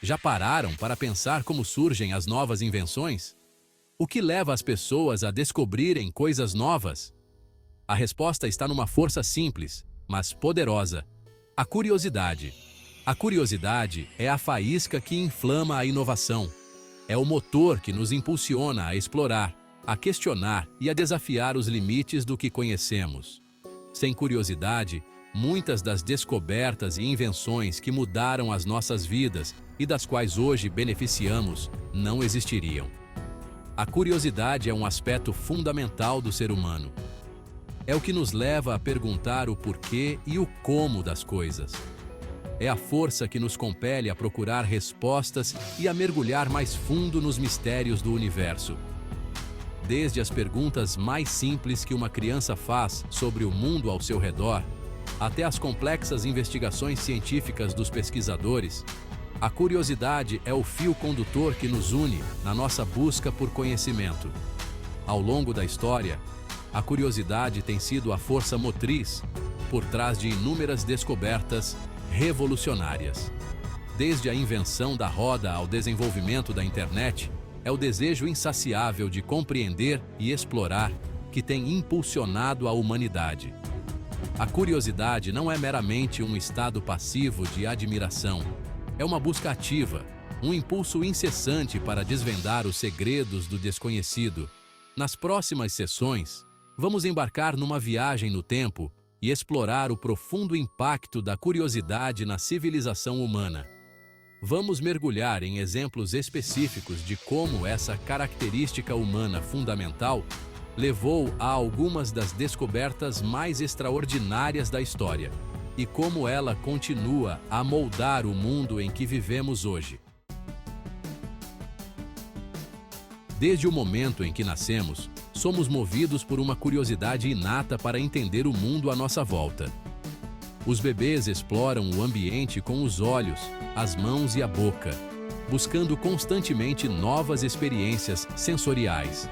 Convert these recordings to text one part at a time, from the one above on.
Já pararam para pensar como surgem as novas invenções? O que leva as pessoas a descobrirem coisas novas? A resposta está numa força simples, mas poderosa: a curiosidade. A curiosidade é a faísca que inflama a inovação. É o motor que nos impulsiona a explorar, a questionar e a desafiar os limites do que conhecemos. Sem curiosidade, muitas das descobertas e invenções que mudaram as nossas vidas e das quais hoje beneficiamos não existiriam. A curiosidade é um aspecto fundamental do ser humano. É o que nos leva a perguntar o porquê e o como das coisas. É a força que nos compele a procurar respostas e a mergulhar mais fundo nos mistérios do universo. Desde as perguntas mais simples que uma criança faz sobre o mundo ao seu redor, até as complexas investigações científicas dos pesquisadores, a curiosidade é o fio condutor que nos une na nossa busca por conhecimento. Ao longo da história, a curiosidade tem sido a força motriz por trás de inúmeras descobertas revolucionárias. Desde a invenção da roda ao desenvolvimento da internet, é o desejo insaciável de compreender e explorar que tem impulsionado a humanidade. A curiosidade não é meramente um estado passivo de admiração. É uma busca ativa, um impulso incessante para desvendar os segredos do desconhecido. Nas próximas sessões, vamos embarcar numa viagem no tempo e explorar o profundo impacto da curiosidade na civilização humana. Vamos mergulhar em exemplos específicos de como essa característica humana fundamental levou a algumas das descobertas mais extraordinárias da história e como ela continua a moldar o mundo em que vivemos hoje. Desde o momento em que nascemos, somos movidos por uma curiosidade inata para entender o mundo à nossa volta. Os bebês exploram o ambiente com os olhos, as mãos e a boca, buscando constantemente novas experiências sensoriais.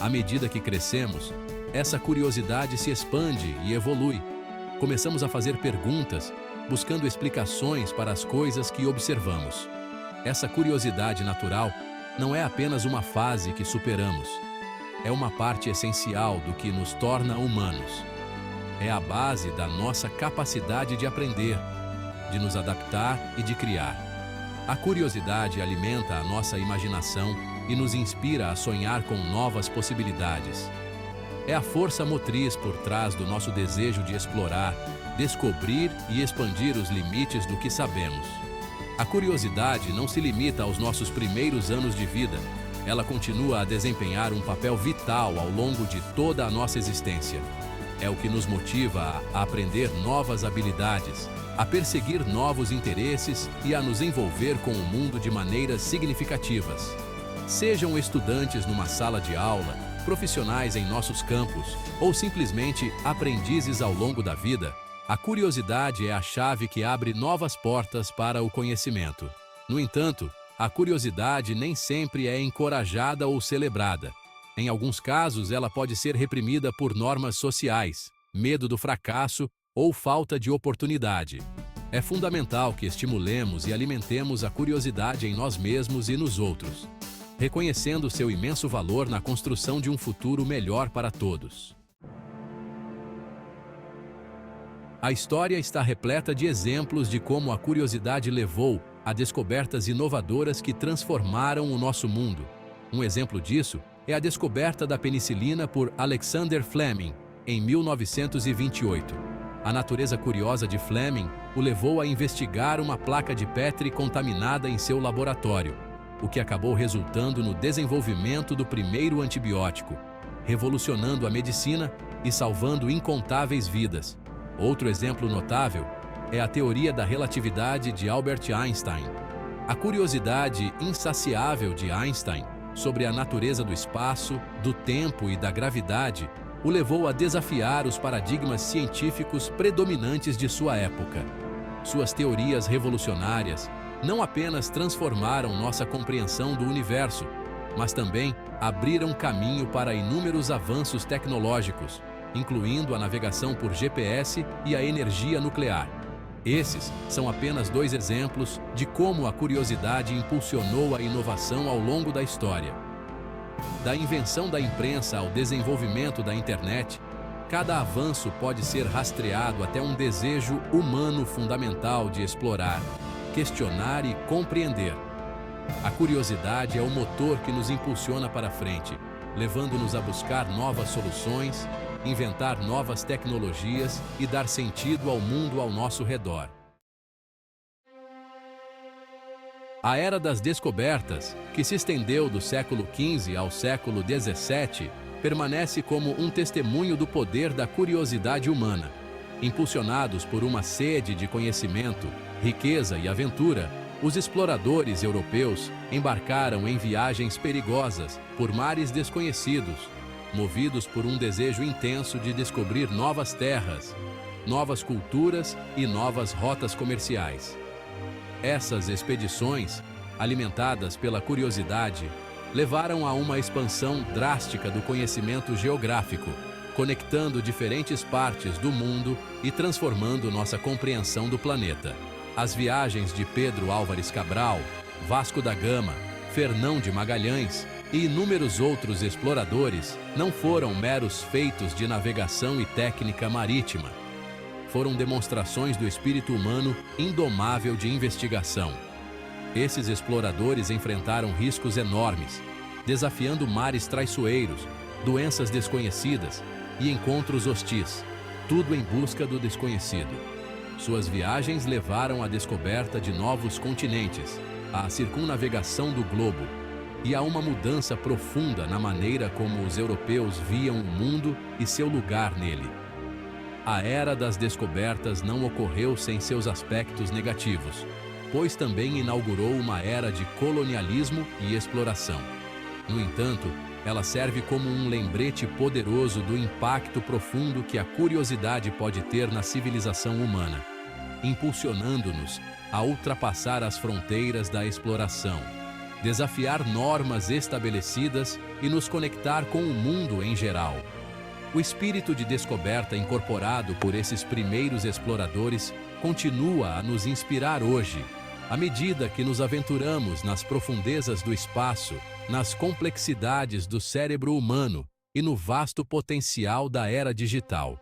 À medida que crescemos, essa curiosidade se expande e evolui. Começamos a fazer perguntas, buscando explicações para as coisas que observamos. Essa curiosidade natural não é apenas uma fase que superamos. É uma parte essencial do que nos torna humanos. É a base da nossa capacidade de aprender, de nos adaptar e de criar. A curiosidade alimenta a nossa imaginação e nos inspira a sonhar com novas possibilidades. É a força motriz por trás do nosso desejo de explorar, descobrir e expandir os limites do que sabemos. A curiosidade não se limita aos nossos primeiros anos de vida. Ela continua a desempenhar um papel vital ao longo de toda a nossa existência. É o que nos motiva a aprender novas habilidades, a perseguir novos interesses e a nos envolver com o mundo de maneiras significativas. Sejam estudantes numa sala de aula, profissionais em nossos campos ou simplesmente aprendizes ao longo da vida, a curiosidade é a chave que abre novas portas para o conhecimento. No entanto, a curiosidade nem sempre é encorajada ou celebrada. Em alguns casos, ela pode ser reprimida por normas sociais, medo do fracasso ou falta de oportunidade. É fundamental que estimulemos e alimentemos a curiosidade em nós mesmos e nos outros, reconhecendo seu imenso valor na construção de um futuro melhor para todos. A história está repleta de exemplos de como a curiosidade levou a descobertas inovadoras que transformaram o nosso mundo. Um exemplo disso é a descoberta da penicilina por Alexander Fleming, em 1928. A natureza curiosa de Fleming o levou a investigar uma placa de Petri contaminada em seu laboratório, o que acabou resultando no desenvolvimento do primeiro antibiótico, revolucionando a medicina e salvando incontáveis vidas. Outro exemplo notável é a teoria da relatividade de Albert Einstein. A curiosidade insaciável de Einstein sobre a natureza do espaço, do tempo e da gravidade o levou a desafiar os paradigmas científicos predominantes de sua época. Suas teorias revolucionárias não apenas transformaram nossa compreensão do universo, mas também abriram caminho para inúmeros avanços tecnológicos, incluindo a navegação por GPS e a energia nuclear. Esses são apenas 2 exemplos de como a curiosidade impulsionou a inovação ao longo da história. Da invenção da imprensa ao desenvolvimento da internet, cada avanço pode ser rastreado até um desejo humano fundamental de explorar, questionar e compreender. A curiosidade é o motor que nos impulsiona para frente, levando-nos a buscar novas soluções, inventar novas tecnologias e dar sentido ao mundo ao nosso redor. A Era das Descobertas, que se estendeu do século XV ao século XVII, permanece como um testemunho do poder da curiosidade humana. Impulsionados por uma sede de conhecimento, riqueza e aventura, os exploradores europeus embarcaram em viagens perigosas por mares desconhecidos, movidos por um desejo intenso de descobrir novas terras, novas culturas e novas rotas comerciais. Essas expedições, alimentadas pela curiosidade, levaram a uma expansão drástica do conhecimento geográfico, conectando diferentes partes do mundo e transformando nossa compreensão do planeta. As viagens de Pedro Álvares Cabral, Vasco da Gama, Fernão de Magalhães e inúmeros outros exploradores não foram meros feitos de navegação e técnica marítima. Foram demonstrações do espírito humano indomável de investigação. Esses exploradores enfrentaram riscos enormes, desafiando mares traiçoeiros, doenças desconhecidas e encontros hostis, tudo em busca do desconhecido. Suas viagens levaram à descoberta de novos continentes, à circunnavegação do globo e a uma mudança profunda na maneira como os europeus viam o mundo e seu lugar nele. A Era das Descobertas não ocorreu sem seus aspectos negativos, pois também inaugurou uma era de colonialismo e exploração. No entanto, ela serve como um lembrete poderoso do impacto profundo que a curiosidade pode ter na civilização humana, impulsionando-nos a ultrapassar as fronteiras da exploração, desafiar normas estabelecidas e nos conectar com o mundo em geral. O espírito de descoberta incorporado por esses primeiros exploradores continua a nos inspirar hoje, à medida que nos aventuramos nas profundezas do espaço, nas complexidades do cérebro humano e no vasto potencial da era digital.